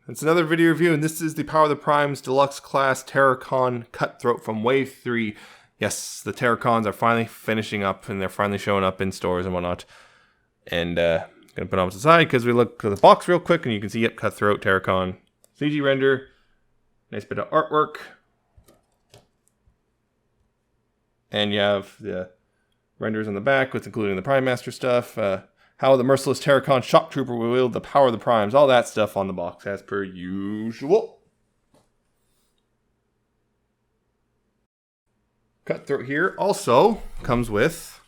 It's another video review, and this is the Power of the Primes Deluxe Class Terrorcon Cutthroat from Wave 3. Yes, the Terrorcons are finally finishing up, and they're finally showing up in stores and whatnot. And gonna put them to the side because we look at the box real quick, and you can see, yep, Cutthroat, Terrorcon, CG render, nice bit of artwork. And you have the renders on the back, with including the Prime Master stuff. How the merciless Terrorcon shock trooper will wield the power of the primes. All that stuff on the box, as per usual. Cutthroat here also comes with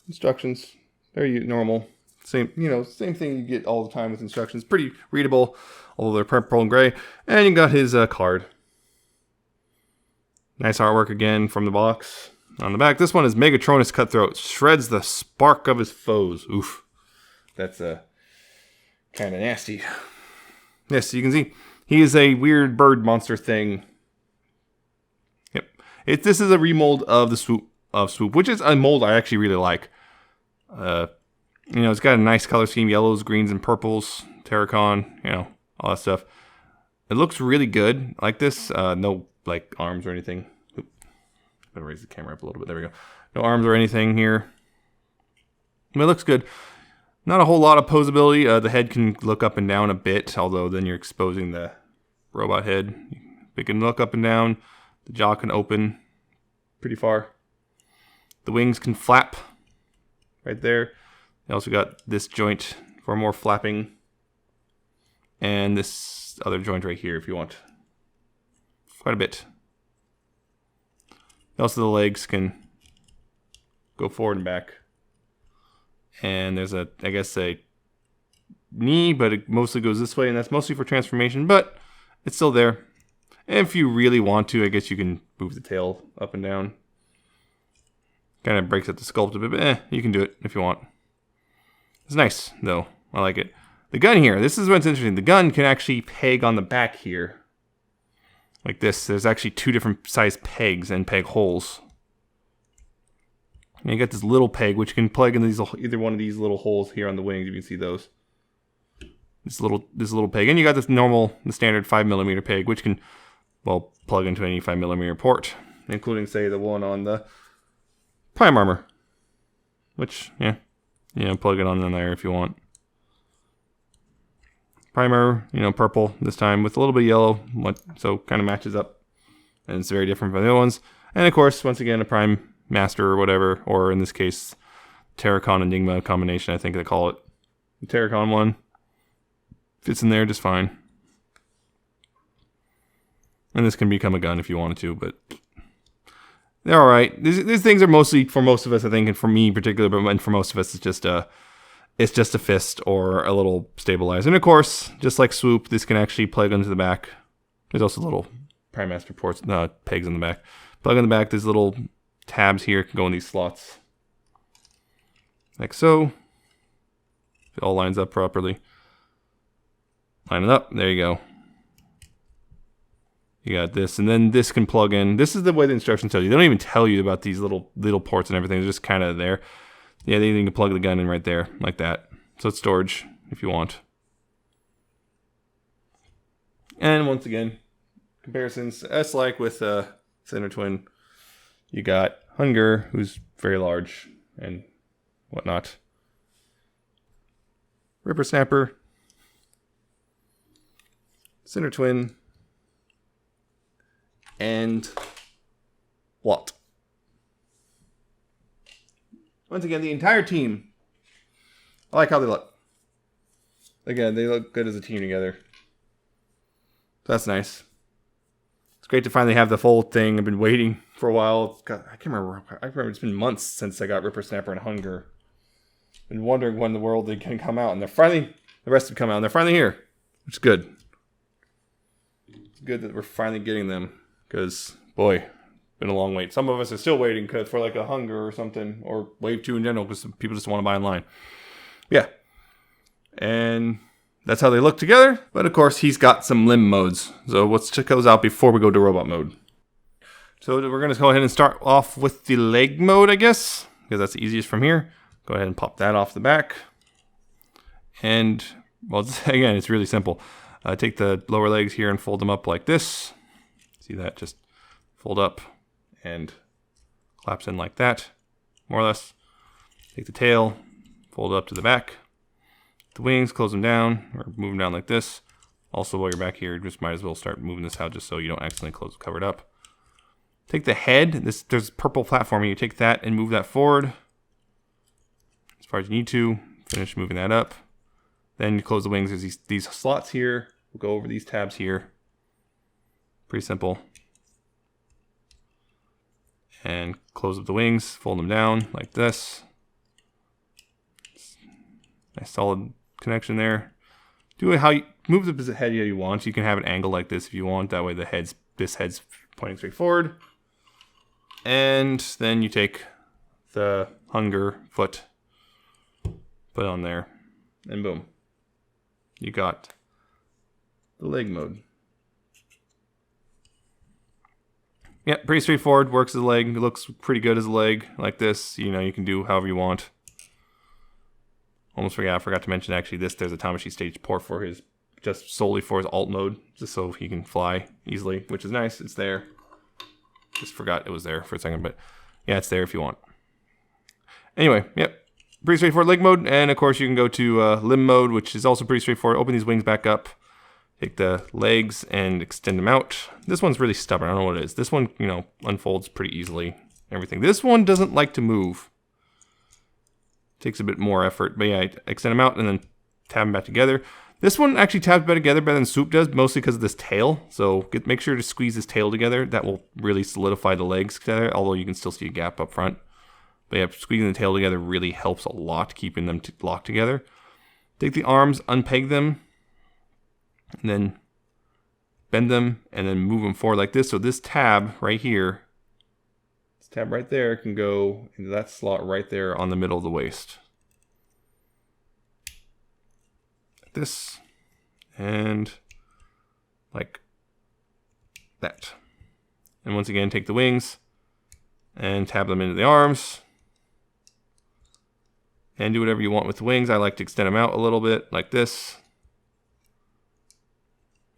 instructions. Very normal. Same thing you get all the time with instructions. Pretty readable, although they're purple and gray. And you got his card. Nice artwork again from the box. On the back, this one is Megatronus Cutthroat. Shreds the spark of his foes. Oof. That's kind of nasty. Yes, you can see he is a weird bird monster thing. Yep. This is a remold of the Swoop, which is a mold I actually really like. It's got a nice color scheme, yellows, greens, and purples. Terrorcon, all that stuff. It looks really good. Like this, no like arms or anything. I'm gonna raise the camera up a little bit. There we go. No arms or anything here. I mean, it looks good. Not a whole lot of posability. The head can look up and down a bit, although then you're exposing the robot head. It can look up and down. The jaw can open pretty far. The wings can flap right there. You also got this joint for more flapping. And this other joint right here if you want. Quite a bit. Also, the legs can go forward and back. And there's I guess a knee, but it mostly goes this way, and that's mostly for transformation, but it's still there. And if you really want to, I guess you can move the tail up and down. Kind of breaks up the sculpt a bit, but you can do it if you want. It's nice, though. I like it. The gun here, this is what's interesting. The gun can actually peg on the back here. Like this, there's actually two different size pegs and peg holes. And you got this little peg, which can plug in these either one of these little holes here on the wings. You can see those. This little peg, and you got the standard 5mm peg, which can, well, plug into any 5mm port, including, say, the one on the Prime Armor, which, plug it on in there if you want. Primer, purple this time with a little bit of yellow, so kind of matches up. And it's very different from the other ones. And of course, once again, a Prime Master or whatever, or in this case, Terrorcon Enigma combination, I think they call it. The Terrorcon one fits in there just fine. And this can become a gun if you wanted to, but they're alright. These things are mostly, for most of us, I think, and for me in particular, but for most of us, it's just a fist or a little stabilizer. And of course, just like Swoop, this can actually plug into the back. There's also little Prime Master ports, pegs in the back. Plug in the back, there's little tabs here, can go in these slots. Like so. If it all lines up properly. Line it up, there you go. You got this, and then this can plug in. This is the way the instructions tell you. They don't even tell you about these little ports and everything. They're just kind of there. Yeah, then you can plug the gun in right there, like that. So it's storage, if you want. And once again, comparisons. As like with Center Twin, you got Hunger, who's very large, and whatnot. Ripper Snapper. Center Twin. And what? Once again, the entire team. I like how they look. Again, they look good as a team together. That's nice. It's great to finally have the full thing. I've been waiting for a while. God, I can't remember. I remember it's been months since I got Ripper Snapper and Hunger. Been wondering when in the world they can come out, and the rest have come out, and they're finally here, which is good. It's good that we're finally getting them, because boy. Been a long wait. Some of us are still waiting for like a Hunger or something, or Wave 2 in general, because people just want to buy online. Yeah. And that's how they look together. But of course, he's got some limb modes. So let's check those out before we go to robot mode. So we're going to go ahead and start off with the leg mode, I guess, because that's the easiest from here. Go ahead and pop that off the back. And, well, again, it's really simple. Take the lower legs here and fold them up like this. See that? Just fold up and collapse in like that, more or less. Take the tail, fold it up to the back. The wings, close them down, or move them down like this. Also, while you're back here, just might as well start moving this out just so you don't accidentally cover it up. Take the head. There's purple platforming. You take that and move that forward as far as you need to. Finish moving that up. Then you close the wings. There's these slots here. We'll go over these tabs here. Pretty simple. And close up the wings. Fold them down like this. Nice solid connection there. Do it how you move the head how you want. You can have an angle like this if you want. That way this head's pointing straight forward. And then you take the hunger foot, put it on there, and boom. You got the leg mode. Yeah, pretty straightforward. Works as a leg. It looks pretty good as a leg like this. You know, you can do however you want. Almost forgot. I forgot to mention actually there's a Tamashii stage port for his, just solely for his alt mode, just so he can fly easily, which is nice. It's there. Just forgot it was there for a second, but yeah, it's there if you want. Anyway, yep. Pretty straightforward leg mode, and of course you can go to limb mode, which is also pretty straightforward. Open these wings back up. Take the legs and extend them out. This one's really stubborn. I don't know what it is. This one, you know, unfolds pretty easily. Everything. This one doesn't like to move. Takes a bit more effort, but yeah, extend them out and then tab them back together. This one actually tabs back together better than Soup does, mostly because of this tail. So make sure to squeeze this tail together. That will really solidify the legs together, although you can still see a gap up front. But yeah, squeezing the tail together really helps a lot, keeping them locked together. Take the arms, unpeg them, and then bend them, and then move them forward like this. So this tab right here, this tab right there can go into that slot right there on the middle of the waist. Like this, and like that. And once again, take the wings and tab them into the arms. And do whatever you want with the wings. I like to extend them out a little bit, like this.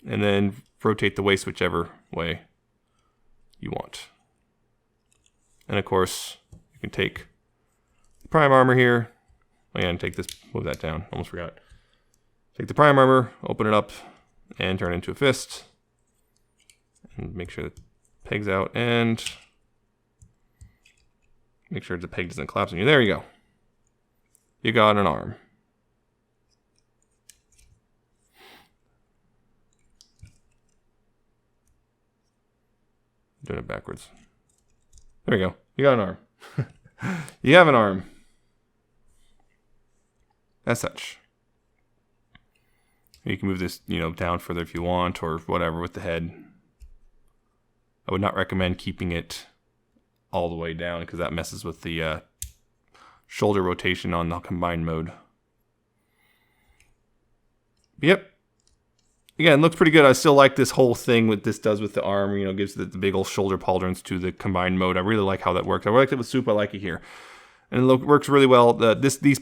And then rotate the waist whichever way you want. And of course, you can take the prime armor here. Again, take this, move that down, almost forgot. Take the prime armor, open it up, and turn it into a fist. And make sure the peg's out, and make sure the peg doesn't collapse on you. There you go. You got an arm. Doing it backwards. There you go. You got an arm. You have an arm. As such. You can move this, you know, down further if you want, or whatever with the head. I would not recommend keeping it all the way down because that messes with the shoulder rotation on the combined mode. Yep. Again, looks pretty good. I still like this whole thing what this does with the arm. You know, gives the big old shoulder pauldrons to the combined mode. I really like how that works. I liked it with Soup. I like it here. And it works really well. These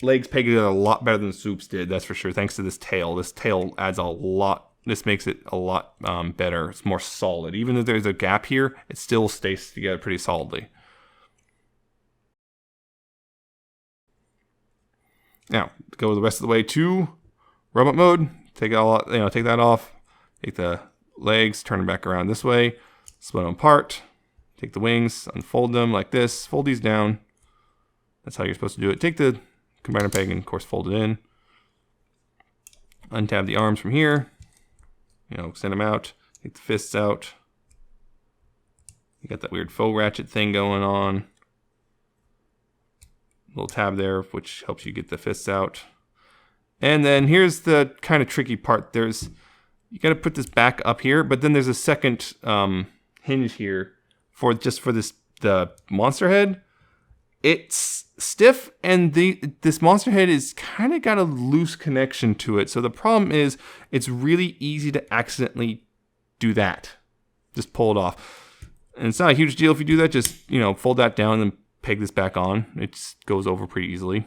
legs peg together a lot better than Soup's did. That's for sure. Thanks to this tail. This tail adds a lot. This makes it a lot better. It's more solid. Even if there's a gap here, it still stays together pretty solidly. Now, go the rest of the way to robot mode. Take it all, you know, take that off. Take the legs, turn them back around this way. Split them apart. Take the wings, unfold them like this. Fold these down. That's how you're supposed to do it. Take the combiner peg and, of course, fold it in. Untab the arms from here. You know, extend them out. Take the fists out. You got that weird faux ratchet thing going on. Little tab there, which helps you get the fists out. And then here's the kind of tricky part. You got to put this back up here, but then there's a second hinge here for the monster head. It's stiff, and this monster head is kind of got a loose connection to it. So the problem is it's really easy to accidentally do that. Just pull it off. And it's not a huge deal if you do that. Just, you know, fold that down and peg this back on. It just goes over pretty easily.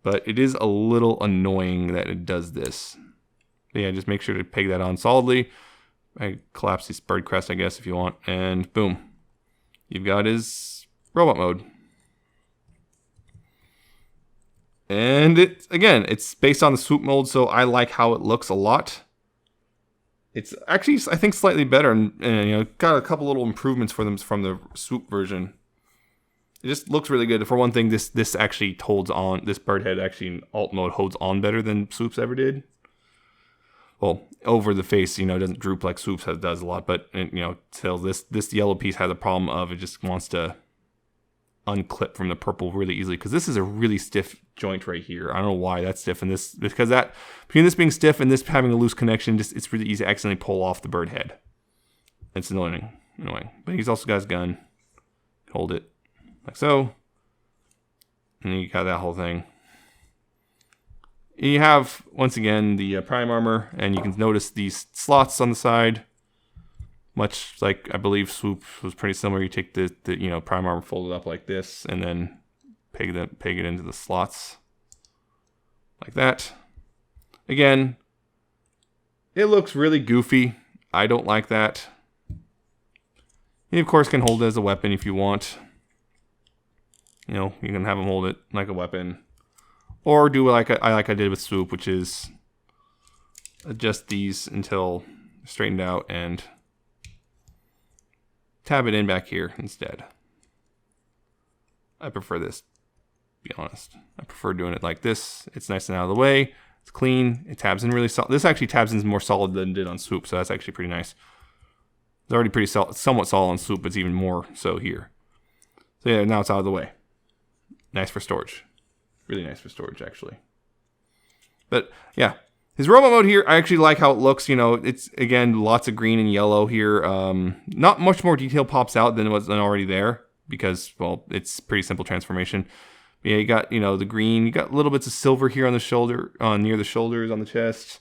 But it is a little annoying that it does this. Yeah, just make sure to peg that on solidly. I collapse this bird crest, I guess, if you want. And boom. You've got his robot mode. And it's based on the swoop mold, so I like how it looks a lot. It's actually, I think, slightly better, and got a couple little improvements for them from the swoop version. It just looks really good. For one thing, this actually holds on. This bird head actually in alt mode holds on better than swoops ever did. Well, over the face, it doesn't droop like swoops does a lot, but still, this yellow piece has a problem of it just wants to unclip from the purple really easily, because this is a really stiff joint right here. I don't know why that's stiff, and this, because that, between this being stiff and this having a loose connection, it's really easy to accidentally pull off the bird head. It's annoying. But he's also got his gun. Hold it like so, and then you got that whole thing. You have, once again, the prime armor, and you can notice these slots on the side. Much like, I believe, swoop was pretty similar. You take the prime armor folded up like this, and then peg it into the slots. Like that. Again, it looks really goofy. I don't like that. You, of course, can hold it as a weapon if you want. You can have them hold it like a weapon. Or do like I did with swoop, which is adjust these until straightened out and tab it in back here instead. I prefer this, to be honest. I prefer doing it like this. It's nice and out of the way. It's clean. It tabs in really solid. This actually tabs in more solid than it did on swoop, so that's actually pretty nice. It's already pretty somewhat solid on swoop, but it's even more so here. So yeah, now it's out of the way. Nice for storage. Really nice for storage, actually. But yeah, his robot mode here, I actually like how it looks. It's, again, lots of green and yellow here. Not much more detail pops out than was already there, because, well, it's pretty simple transformation. But yeah, you got, the green. You got little bits of silver here on the shoulder, near the shoulders, on the chest.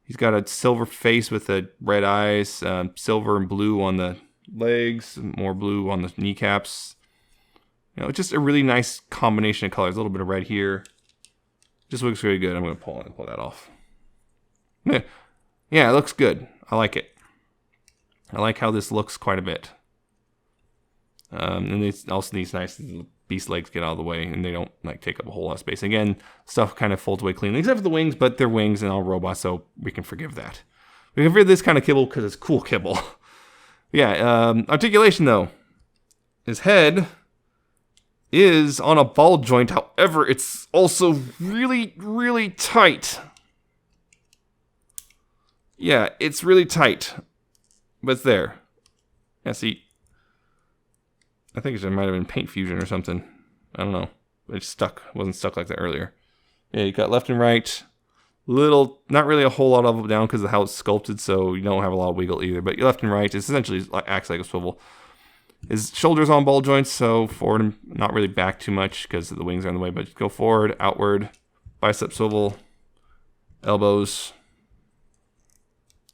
He's got a silver face with the red eyes, silver and blue on the legs, more blue on the kneecaps. It's just a really nice combination of colors. A little bit of red here. Just looks really good. I'm going to pull that off. Yeah, it looks good. I like it. I like how this looks quite a bit. And it's also these nice beast legs get out of the way, and they don't take up a whole lot of space. Again, stuff kind of folds away cleanly, except for the wings, but they're wings and all robots, so we can forgive that. We can forgive this kind of kibble because it's cool kibble. Yeah, articulation though. His head is on a ball joint, however, it's also really, really tight. Yeah, it's really tight, but it's there. Yeah, see, I think it might have been paint fusion or something. I don't know. It's stuck. It wasn't stuck like that earlier. Yeah, you got left and right. Not really a whole lot of it down because of how it's sculpted, so you don't have a lot of wiggle either. But left and right, it essentially acts like a swivel. His shoulders on ball joints, so forward and not really back too much because the wings are in the way, but go forward, outward, bicep swivel, elbows.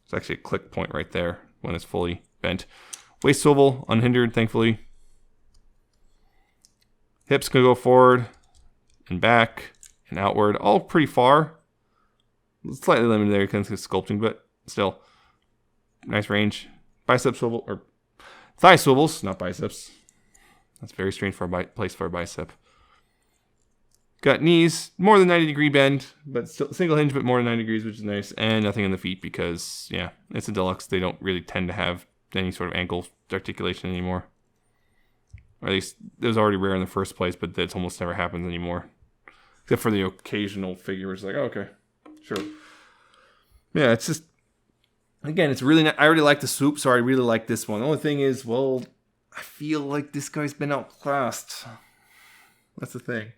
It's actually a click point right there when it's fully bent. Waist swivel, unhindered, thankfully. Hips can go forward and back and outward, all pretty far. Slightly limited there because it's sculpting, but still. Nice range. Bicep swivel, or thigh swivels, not biceps. That's very strange for a place for a bicep. Got knees, more than 90-degree bend, but still single hinge, but more than 90 degrees, which is nice. And nothing in the feet because, yeah, it's a deluxe. They don't really tend to have any sort of ankle articulation anymore. Or at least it was already rare in the first place, but it almost never happens anymore. Except for the occasional figure, which is like, oh, okay, sure. Yeah, it's just, again, it's really I already like the swoop, so I really like this one. The only thing is, well, I feel like this guy's been outclassed. That's the thing.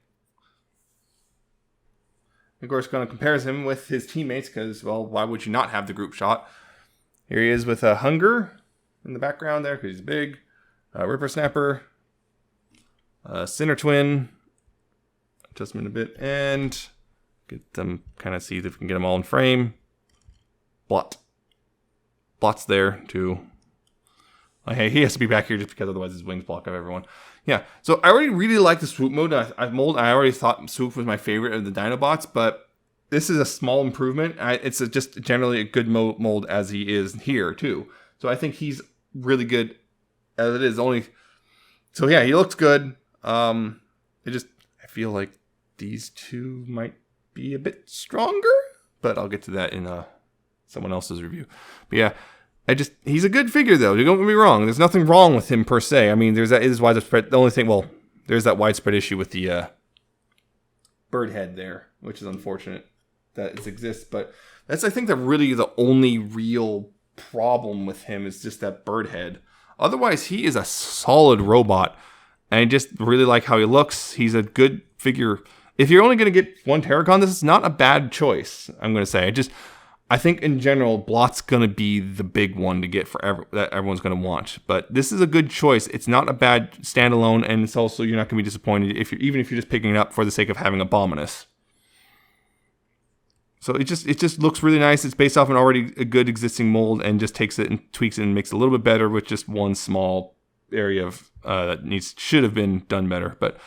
Of course, going to compare him with his teammates because, well, why would you not have the group shot? Here he is with a Hunger in the background there because he's big. Ripper Snapper. Sinner Twin. Adjust him in a bit and get them, kind of see if we can get them all in frame. Blot's there too. Hey, he has to be back here just because otherwise his wings block up everyone. Yeah, so I already really like the swoop mode. I already thought swoop was my favorite of the Dinobots, but this is a small improvement. It's just generally a good mold as he is here too. So I think he's really good as it is. So yeah, he looks good. I feel like these two might be a bit stronger, but I'll get to that in someone else's review. But yeah, he's a good figure though. Don't get me wrong. There's nothing wrong with him per se. I mean, there's widespread. The only thing, there's that widespread issue with the bird head there, which is unfortunate that it exists. But that's, I think, that really the only real problem with him is just that bird head. Otherwise, he is a solid robot, and I just really like how he looks. He's a good figure. If you're only going to get one Terrorcon, this is not a bad choice, I'm going to say. I think in general, Blot's going to be the big one to get that everyone's going to want. But this is a good choice. It's not a bad standalone, and it's also, you're not going to be disappointed even if you're just picking it up for the sake of having Abominus. So it just looks really nice. It's based off an already a good existing mold and just takes it and tweaks it and makes it a little bit better with just one small area of that should have been done better. But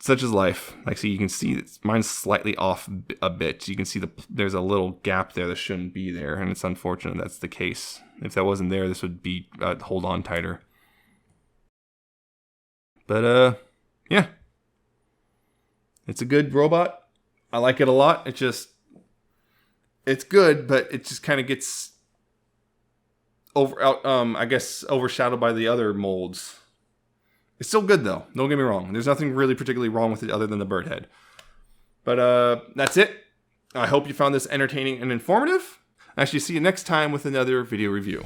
such is life. Like, so you can see that mine's slightly off a bit. You can see there's a little gap there that shouldn't be there, and it's unfortunate that's the case. If that wasn't there, this would be hold on tighter. But yeah, it's a good robot. I like it a lot. It's good, but it just kind of gets overshadowed by the other molds. It's still good though. Don't get me wrong. There's nothing really particularly wrong with it other than the bird head. But that's it. I hope you found this entertaining and informative. Actually, see you next time with another video review.